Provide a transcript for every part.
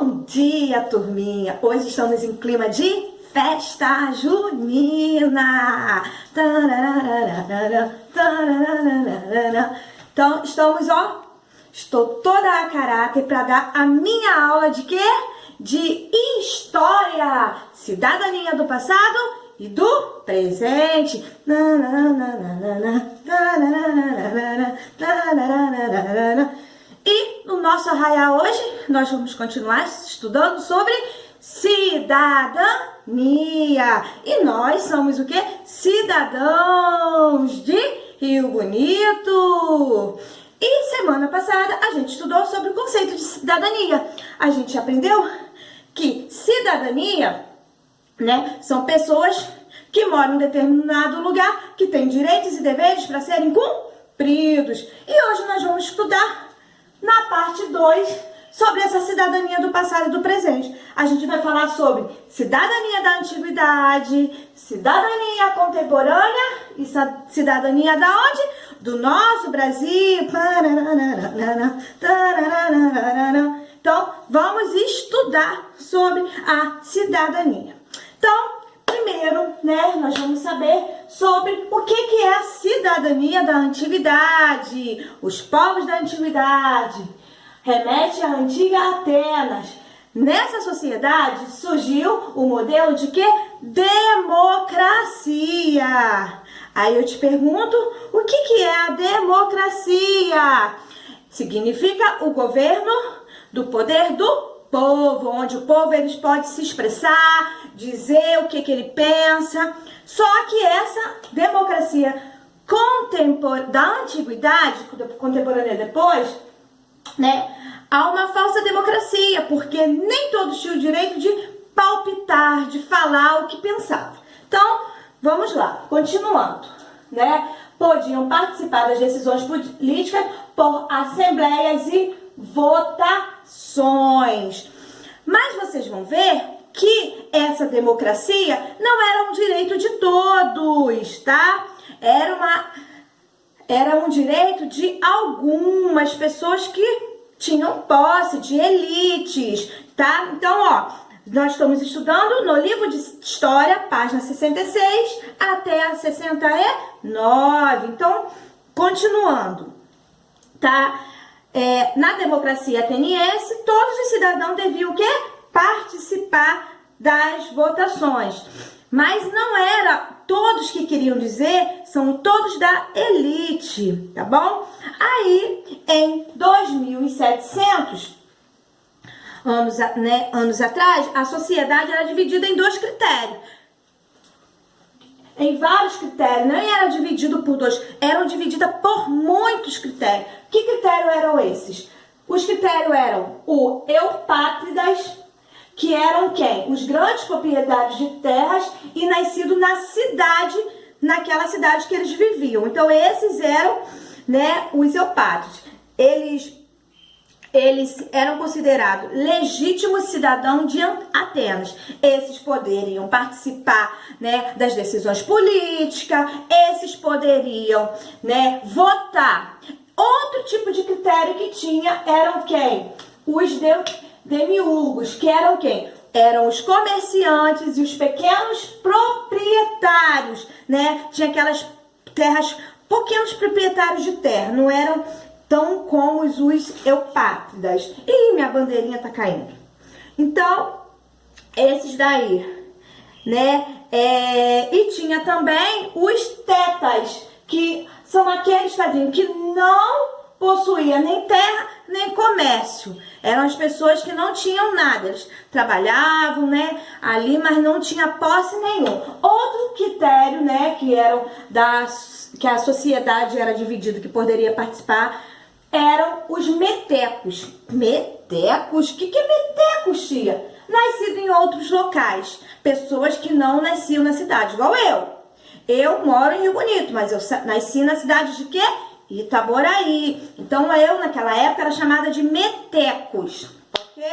Bom dia, turminha! Hoje estamos em clima de festa junina. Então, estou toda a caráter para dar a minha aula de quê? De história, cidadania do passado e do presente. E no nosso arraial hoje, nós vamos continuar estudando sobre cidadania. E nós somos o quê? Cidadãos de Rio Bonito. E semana passada a gente estudou sobre o conceito de cidadania. A gente aprendeu que cidadania, né, são pessoas que moram em determinado lugar, que têm direitos e deveres para serem cumpridos. E hoje nós vamos estudar na parte 2, sobre essa cidadania do passado e do presente. A gente vai falar sobre cidadania da antiguidade, cidadania contemporânea e cidadania da onde? Do nosso Brasil. Então, vamos estudar sobre a cidadania. Então, primeiro, né, nós vamos saber sobre o que é a cidadania da antiguidade. Os povos da antiguidade remete à antiga Atenas. Nessa sociedade surgiu o modelo de quê? Democracia. Aí eu te pergunto, o que é a democracia? Significa o governo do poder do povo, onde o povo eles pode se expressar, dizer o que ele pensa. Só que essa democracia da antiguidade, contemporânea depois, né, há uma falsa democracia, porque nem todos tinham o direito de palpitar, de falar o que pensavam. Então, vamos lá, continuando, né? Podiam participar das decisões políticas por assembleias e votações. Mas vocês vão ver que essa democracia não era um direito de todos, tá? Era um direito de algumas pessoas que tinham posse, de elites, tá? Então, ó, nós estamos estudando no livro de História, página 66 até a 69. Então, continuando, tá? Na democracia ateniense, todos os cidadãos deviam o quê? Participar das votações. Mas não era todos que queriam dizer, são todos da elite, tá bom? Aí, em 2700 anos atrás, a sociedade era dividida em dois critérios. Em vários critérios, não era dividido por dois, eram divididas por muitos critérios. Que critérios eram esses? Os critérios eram o eupátridas, que eram quem? Os grandes proprietários de terras e nascidos na cidade, naquela cidade que eles viviam. Então, esses eram, né, os eupátridas. Eles eram considerados legítimos cidadãos de Atenas. Esses poderiam participar, né, das decisões políticas, esses poderiam, né, votar. Outro tipo de critério que tinha eram quem? Os demiurgos, que eram quem? Eram os comerciantes e os pequenos proprietários, né? Tinha aquelas terras, pequenos proprietários de terra, não eram tão como os eupátridas. Ih, minha bandeirinha tá caindo. Então, esses daí, né? E tinha também os tetas, que são aqueles tadinhos que não possuía nem terra, nem comércio. Eram as pessoas que não tinham nada. Eles trabalhavam, né, ali, mas não tinha posse nenhum. Outro critério, né, que a sociedade era dividida, que poderia participar, eram os metecos. Metecos? O que é metecos, tia? Nascido em outros locais. Pessoas que não nasciam na cidade, igual eu. Eu moro em Rio Bonito, mas eu nasci na cidade de quê? Itaboraí. Então, eu, naquela época, era chamada de metecos, ok?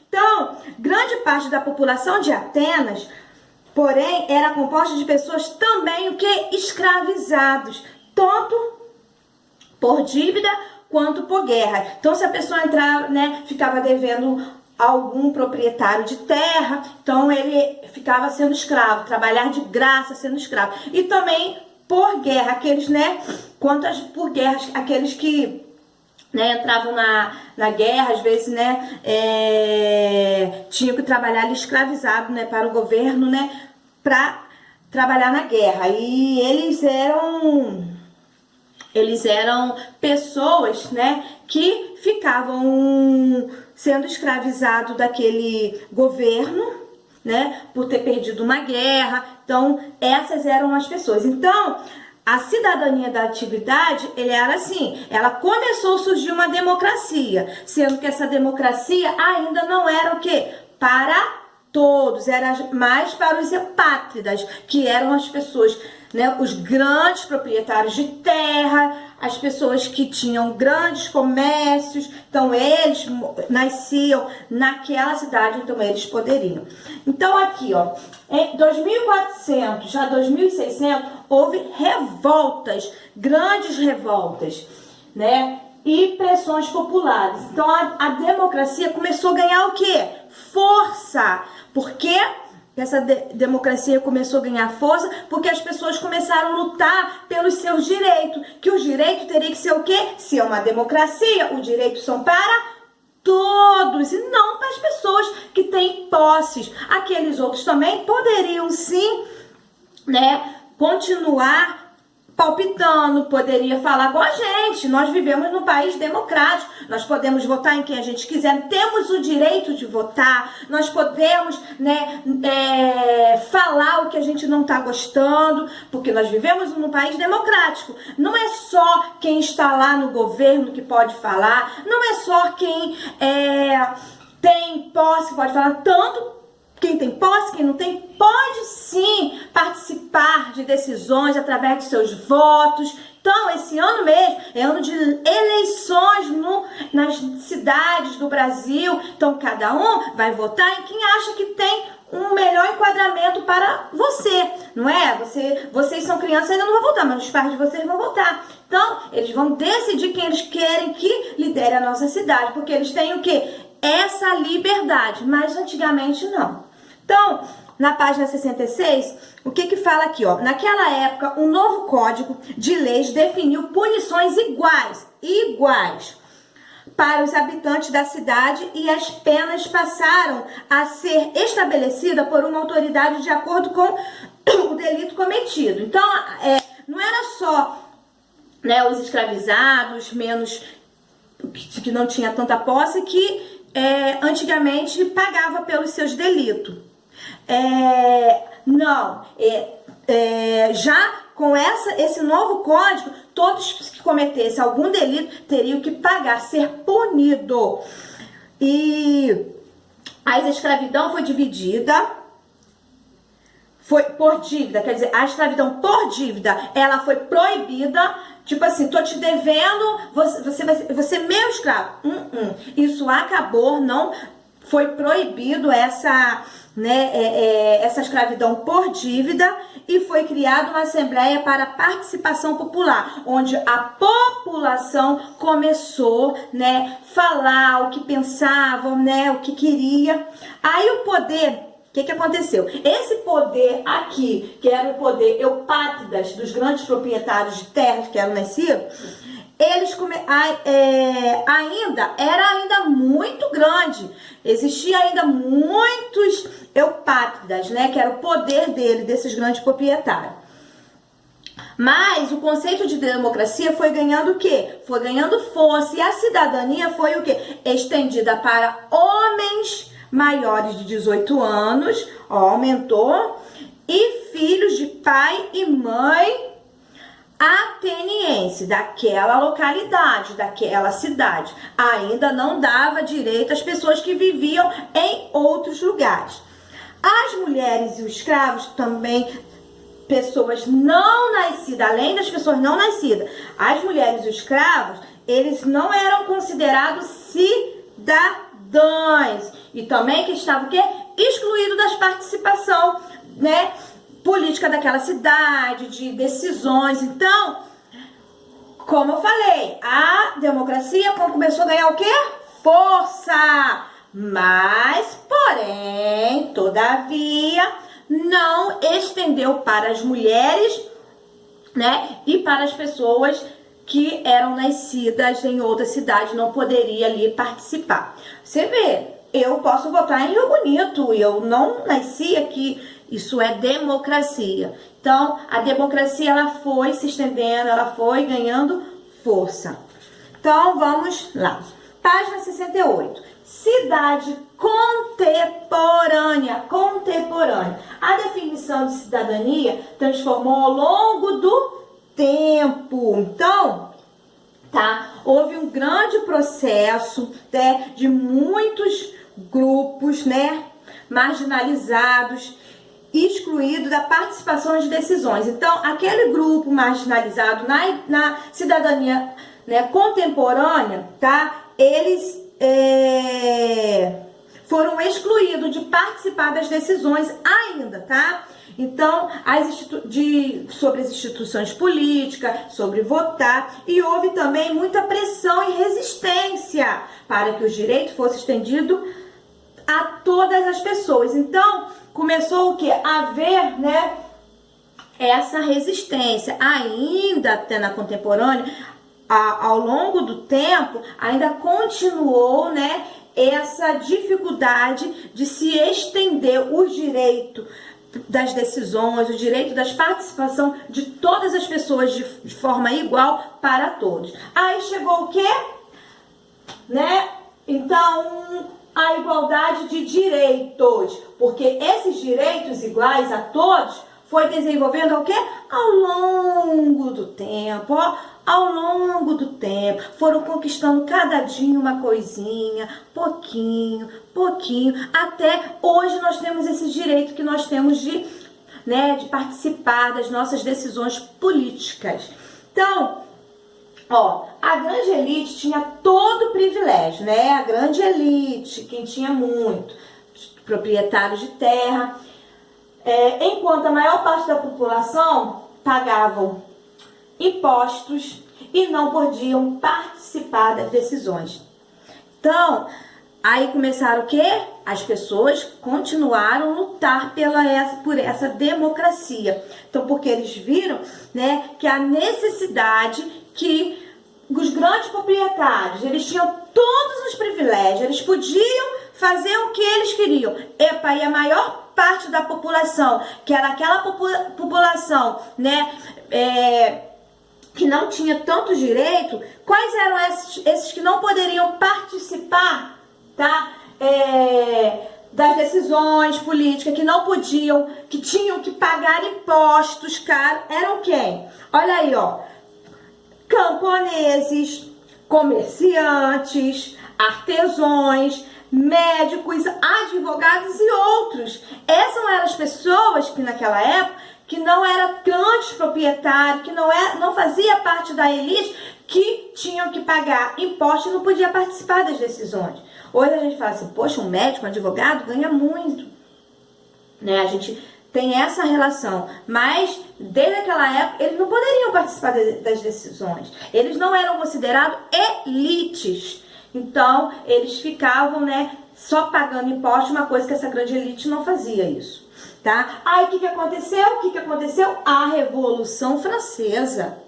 Então, grande parte da população de Atenas, porém, era composta de pessoas também, o que? Escravizados, tanto por dívida quanto por guerra. Então, se a pessoa entrava, né, ficava devendo algum proprietário de terra, então ele ficava sendo escravo, trabalhar de graça sendo escravo. E também por guerra, aqueles, né, por guerras, aqueles que, né, entravam na guerra, às vezes, né, tinham que trabalhar ali escravizado, né, para o governo, né, para trabalhar na guerra. E eles eram pessoas, né, que ficavam sendo escravizados daquele governo, né, por ter perdido uma guerra. Então, essas eram as pessoas. Então, a cidadania da atividade, ele era assim, ela começou a surgir uma democracia, sendo que essa democracia ainda não era o quê? Para todos, era mais para os epátridas, que eram as pessoas, né, os grandes proprietários de terra, as pessoas que tinham grandes comércios, então eles nasciam naquela cidade, então eles poderiam. Então aqui, ó, em 2400 a 2600 houve revoltas, grandes revoltas, né, e pressões populares. Então a democracia começou a ganhar o quê? Força. Por quê? Essa democracia começou a ganhar força porque as pessoas começaram a lutar pelos seus direitos, que os direitos teriam que ser o quê? Se é uma democracia, os direitos são para todos e não para as pessoas que têm posses. Aqueles outros também poderiam sim, né, continuar palpitando, poderia falar igual a gente. Nós vivemos num país democrático, nós podemos votar em quem a gente quiser, temos o direito de votar, nós podemos, né, falar o que a gente não está gostando, porque nós vivemos num país democrático. Não é só quem está lá no governo que pode falar, não é só quem tem posse que pode falar, tanto quem tem posse, quem não tem, pode sim participar de decisões através de seus votos. Então, esse ano mesmo é ano de eleições nas cidades do Brasil. Então, cada um vai votar em quem acha que tem um melhor enquadramento para você, não é? Vocês são crianças e ainda não vão votar, mas os pais de vocês vão votar. Então, eles vão decidir quem eles querem que lidere a nossa cidade, porque eles têm o quê? Essa liberdade, mas antigamente não. Então, na página 66, o que fala aqui, ó? Naquela época, um novo código de leis definiu punições iguais para os habitantes da cidade e as penas passaram a ser estabelecidas por uma autoridade de acordo com o delito cometido. Então, não era só, né, os escravizados, menos que não tinha tanta posse, que antigamente pagava pelos seus delitos. Já com esse novo código, todos que cometessem algum delito teriam que pagar, ser punido. E a escravidão foi dividida, foi por dívida, quer dizer, a escravidão por dívida, ela foi proibida. Tipo assim, tô te devendo, você é meu escravo. Isso acabou, não foi proibido essa escravidão por dívida, e foi criada uma assembleia para participação popular, onde a população começou, né, falar o que pensava, né, o que queria. Aí o poder, o que aconteceu? Esse poder aqui, que era o poder eupátridas dos grandes proprietários de terras que eram nascidos, eles era muito grande. Existia ainda muitos eupátridas, né, que era o poder desses grandes proprietários. Mas o conceito de democracia foi ganhando o quê? Foi ganhando força, e a cidadania foi o quê? Estendida para homens maiores de 18 anos, aumentou, e filhos de pai e mãe ateniense, daquela localidade, daquela cidade. Ainda não dava direito às pessoas que viviam em outros lugares. As mulheres e os escravos também, pessoas não nascidas, além das pessoas não nascidas, as mulheres e os escravos, eles não eram considerados cidadãos. E também que estavam o quê? Excluídos da participação, né, política daquela cidade, de decisões. Então, como eu falei, a democracia começou a ganhar o quê? Força! Mas, porém, todavia, não estendeu para as mulheres, né, e para as pessoas que eram nascidas em outra cidade, não poderia ali participar. Você vê, eu posso votar em Rio Bonito, eu não nasci aqui, isso é democracia. Então, a democracia, ela foi se estendendo, ela foi ganhando força. Então, vamos lá. Página 68. Cidade contemporânea. Contemporânea. A definição de cidadania transformou ao longo do tempo. Então, tá? Houve um grande processo, né, de muitos grupos, né, marginalizados, excluído da participação de decisões. Então, aquele grupo marginalizado na cidadania, né, contemporânea, tá? Eles foram excluídos de participar das decisões ainda, tá? Então, sobre as instituições políticas, sobre votar, e houve também muita pressão e resistência para que o direito fosse estendido a todas as pessoas. Então, começou o quê? A haver, né, essa resistência. Ainda até na contemporânea, ao longo do tempo, ainda continuou, né, essa dificuldade de se estender o direito das decisões, o direito das participação de todas as pessoas de forma igual para todos. Aí chegou o quê? Né? Então, a igualdade de direitos, porque esses direitos iguais a todos foi desenvolvendo o quê? Ao longo do tempo, ó, ao longo do tempo, foram conquistando cada dia uma coisinha, pouquinho, até hoje nós temos esse direito que nós temos de, né, de participar das nossas decisões políticas. Então, ó, a grande elite tinha todo o privilégio, né? A grande elite, quem tinha muito, proprietários de terra, enquanto a maior parte da população pagavam impostos e não podiam participar das decisões. Então, aí começaram o quê? As pessoas continuaram a lutar por essa democracia. Então, porque eles viram, né, que a necessidade que os grandes proprietários, eles tinham todos os privilégios, eles podiam fazer o que eles queriam. Epa, e a maior parte da população, que era aquela população, né, que não tinha tanto direito, quais eram esses que não poderiam participar, tá? Das decisões políticas, que não podiam, que tinham que pagar impostos caros, eram quem? Olha aí, ó, camponeses, comerciantes, artesãos, médicos, advogados e outros. Essas eram as pessoas que naquela época, que não eram grandes proprietários, que não fazia parte da elite, que tinham que pagar impostos e não podia participar das decisões. Hoje a gente fala assim, poxa, um médico, um advogado ganha muito, né? A gente tem essa relação, mas desde aquela época eles não poderiam participar das decisões. Eles não eram considerados elites. Então, eles ficavam, né, só pagando imposto, uma coisa que essa grande elite não fazia isso, tá? Aí, o que aconteceu? A Revolução Francesa.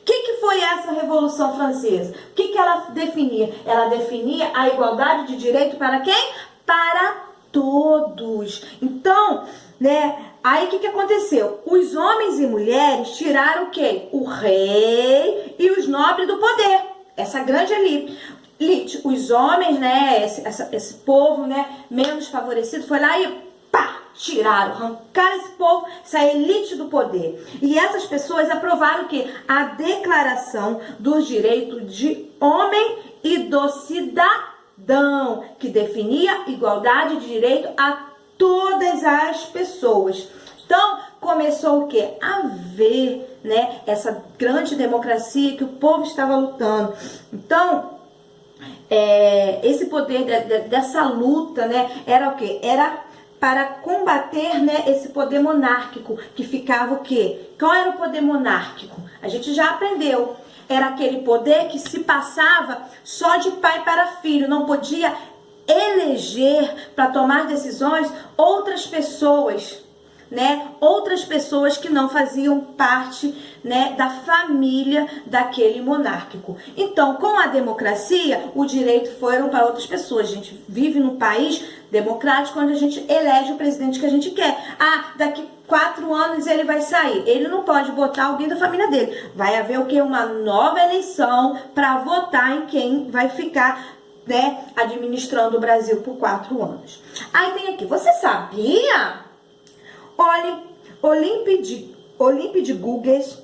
O que foi essa Revolução Francesa? O que ela definia? Ela definia a igualdade de direito para quem? Para todos. Então, né, aí o que aconteceu? Os homens e mulheres tiraram o quê? O rei e os nobres do poder. Essa grande elite. Os homens, né, esse povo, né, menos favorecido, foi lá e pá, tiraram, arrancaram esse povo, essa elite do poder. E essas pessoas aprovaram o quê? A Declaração dos Direitos de Homem e do Cidadão, que definia igualdade de direito a todas as pessoas. Então, começou o quê? A ver, né, essa grande democracia que o povo estava lutando. Então, esse poder dessa luta, né, era o quê? Era para combater, né, esse poder monárquico, que ficava o quê? Qual era o poder monárquico? A gente já aprendeu. Era aquele poder que se passava só de pai para filho, não podia eleger para tomar decisões outras pessoas, né? Outras pessoas que não faziam parte, né, da família daquele monárquico. Então, com a democracia, o direito foram para outras pessoas. A gente vive num país democrático onde a gente elege o presidente que a gente quer. Ah, daqui 4 anos ele vai sair. Ele não pode botar alguém da família dele. Vai haver o quê? Uma nova eleição para votar em quem vai ficar, né, administrando o Brasil por 4 anos. Aí tem aqui, você sabia? Olha, Olympe de Gouges,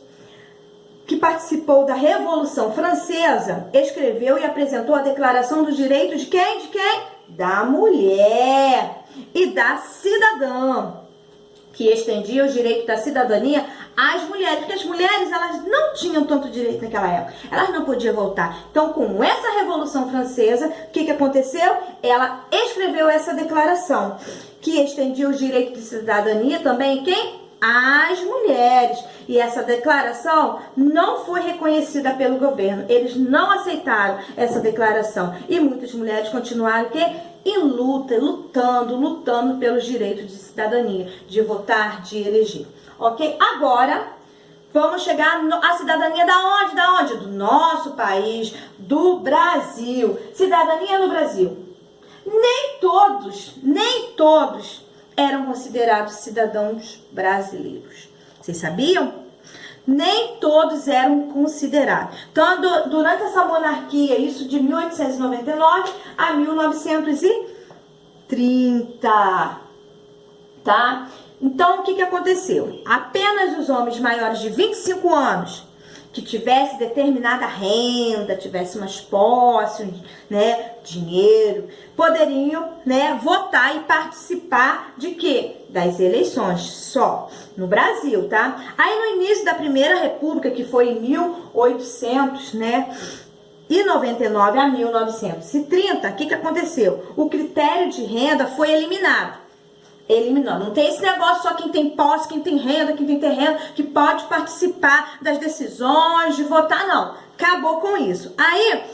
que participou da Revolução Francesa, escreveu e apresentou a Declaração dos Direitos de quem? De quem? Da mulher e da cidadã, que estendia o direito da cidadania às mulheres, porque as mulheres, elas não tinham tanto direito naquela época, elas não podiam votar. Então, com essa Revolução Francesa, o que aconteceu? Ela escreveu essa declaração, que estendia os direitos de cidadania também, quem? Às mulheres. E essa declaração não foi reconhecida pelo governo. Eles não aceitaram essa declaração. E muitas mulheres continuaram que em luta, lutando pelos direitos de cidadania, de votar, de eleger. Ok? Agora, vamos chegar à cidadania da onde? Da onde? Do nosso país, do Brasil. Cidadania no Brasil. Nem todos eram considerados cidadãos brasileiros. Vocês sabiam? Nem todos eram considerados. Então, durante essa monarquia, isso de 1899 a 1930, tá? Então, o que aconteceu? Apenas os homens maiores de 25 anos, que tivesse determinada renda, tivesse umas posses, né, dinheiro, poderiam, né, votar e participar de quê? Das eleições, só no Brasil, tá? Aí no início da Primeira República, que foi em 1800, né, e 99 a 1930, o que aconteceu? O critério de renda foi eliminado. Eliminou. Não tem esse negócio só quem tem posse, quem tem renda, quem tem terreno, que pode participar das decisões, de votar, não. Acabou com isso. Aí,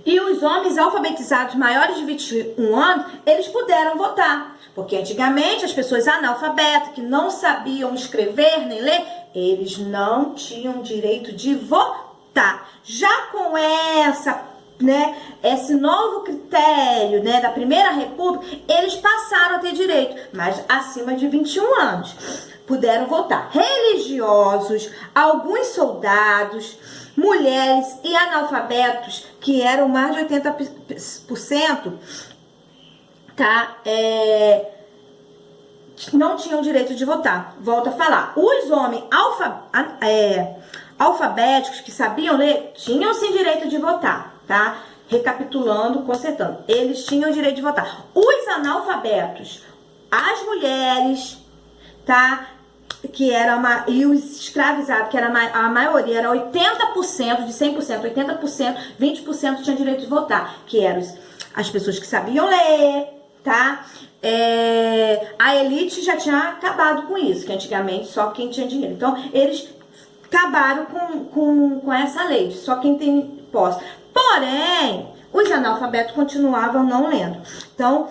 e os homens alfabetizados maiores de 21 anos, eles puderam votar. Porque antigamente as pessoas analfabetas, que não sabiam escrever nem ler, eles não tinham direito de votar. Já com esse novo critério, né, da Primeira República, eles passaram a ter direito, mas acima de 21 anos puderam votar. Religiosos, alguns soldados, mulheres e analfabetos, que eram mais de 80%, tá? Não tinham direito de votar. Volto a falar. Os homens alfabéticos que sabiam ler tinham sim direito de votar, tá? Recapitulando, consertando. Eles tinham direito de votar. Os analfabetos, as mulheres, tá? E os escravizados, que era a maioria, era 80%, de 100%, 80%, 20% tinham direito de votar, que eram as pessoas que sabiam ler, tá? A elite já tinha acabado com isso, que antigamente só quem tinha dinheiro. Então, eles acabaram com essa lei, só quem tem posse. Porém, os analfabetos continuavam não lendo. Então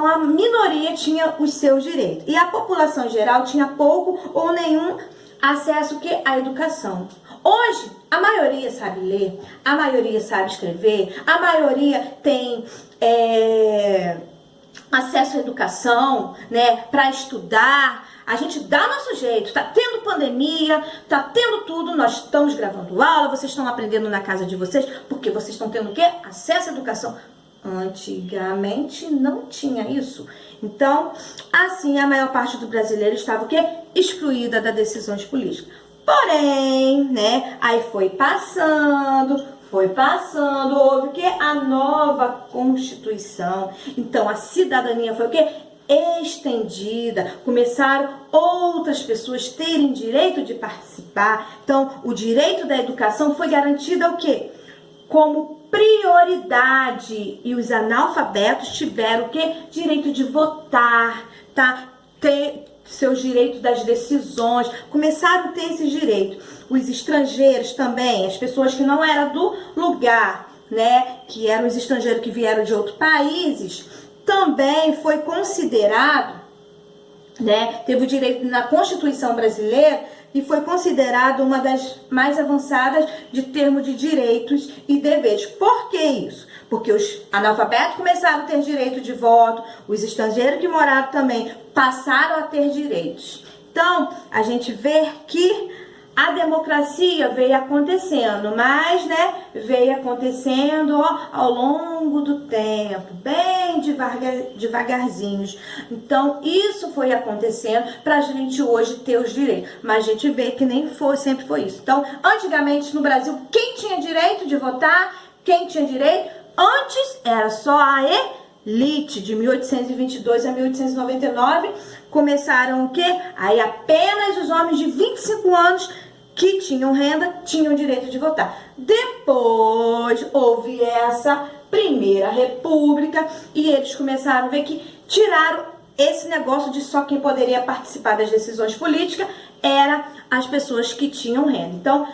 a minoria tinha os seus direitos. E a população geral tinha pouco ou nenhum acesso à educação. Hoje, a maioria sabe ler, a maioria sabe escrever, a maioria tem acesso à educação, né, para estudar. A gente dá nosso jeito, tá tendo pandemia, tá tendo tudo, nós estamos gravando aula, vocês estão aprendendo na casa de vocês, porque vocês estão tendo o quê? Acesso à educação. Antigamente não tinha isso. Então, assim, a maior parte do brasileiro estava o quê? Excluída das decisões políticas. Porém, né, aí foi passando, houve o quê? A nova Constituição. Então, a cidadania foi o quê? Estendida, começaram outras pessoas terem direito de participar. Então, o direito da educação foi garantido o quê? Como prioridade, e os analfabetos tiveram o quê? Direito de votar, tá? Ter seus direitos das decisões, começaram a ter esses direitos. Os estrangeiros também, as pessoas que não eram do lugar, né, que eram os estrangeiros que vieram de outros países, também foi considerado, né, teve o direito na Constituição brasileira e foi considerado uma das mais avançadas de termos de direitos e deveres. Por que isso? Porque os analfabetos começaram a ter direito de voto, os estrangeiros que moraram também passaram a ter direitos. Então, a gente vê que a democracia veio acontecendo, mas, né, veio acontecendo, ó, ao longo do tempo, bem devagarzinhos. Então, isso foi acontecendo pra gente hoje ter os direitos. Mas a gente vê que nem foi, sempre foi isso. Então, antigamente no Brasil, quem tinha direito de votar, quem tinha direito, antes era só a elite, de 1822 a 1899, começaram o quê? Aí apenas os homens de 25 anos que tinham renda tinham direito de votar. Depois houve essa primeira república e eles começaram a ver que tiraram esse negócio de só quem poderia participar das decisões políticas era as pessoas que tinham renda. Então,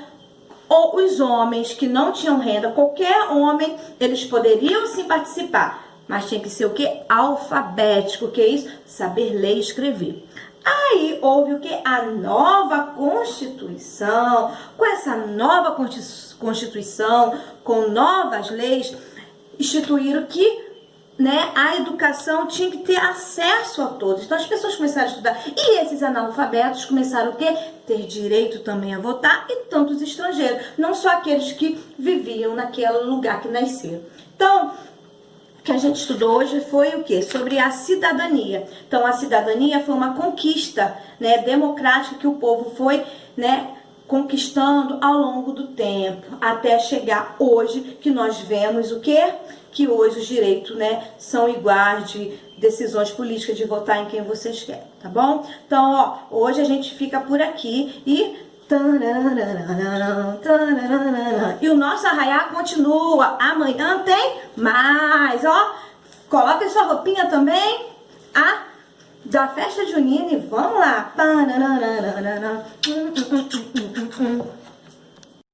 ou os homens que não tinham renda, qualquer homem, eles poderiam sim participar, mas tinha que ser o quê? Alfabético, o que é isso? Saber ler e escrever. Aí houve o que? A nova Constituição. Com essa nova Constituição, com novas leis, instituíram que, né, a educação tinha que ter acesso a todos. Então as pessoas começaram a estudar. E esses analfabetos começaram o quê? Ter direito também a votar, e tantos estrangeiros. Não só aqueles que viviam naquele lugar que nasceram. Então, o que a gente estudou hoje foi o quê? Sobre a cidadania. Então, a cidadania foi uma conquista, né, democrática que o povo foi, né, conquistando ao longo do tempo, até chegar hoje, que nós vemos o quê? Que hoje os direitos, né, são iguais de decisões políticas, de votar em quem vocês querem, tá bom? Então, ó, hoje a gente fica por aqui e o nosso arraiá continua. Amanhã tem mais, ó. Coloca sua roupinha também, da festa junina e vamos lá.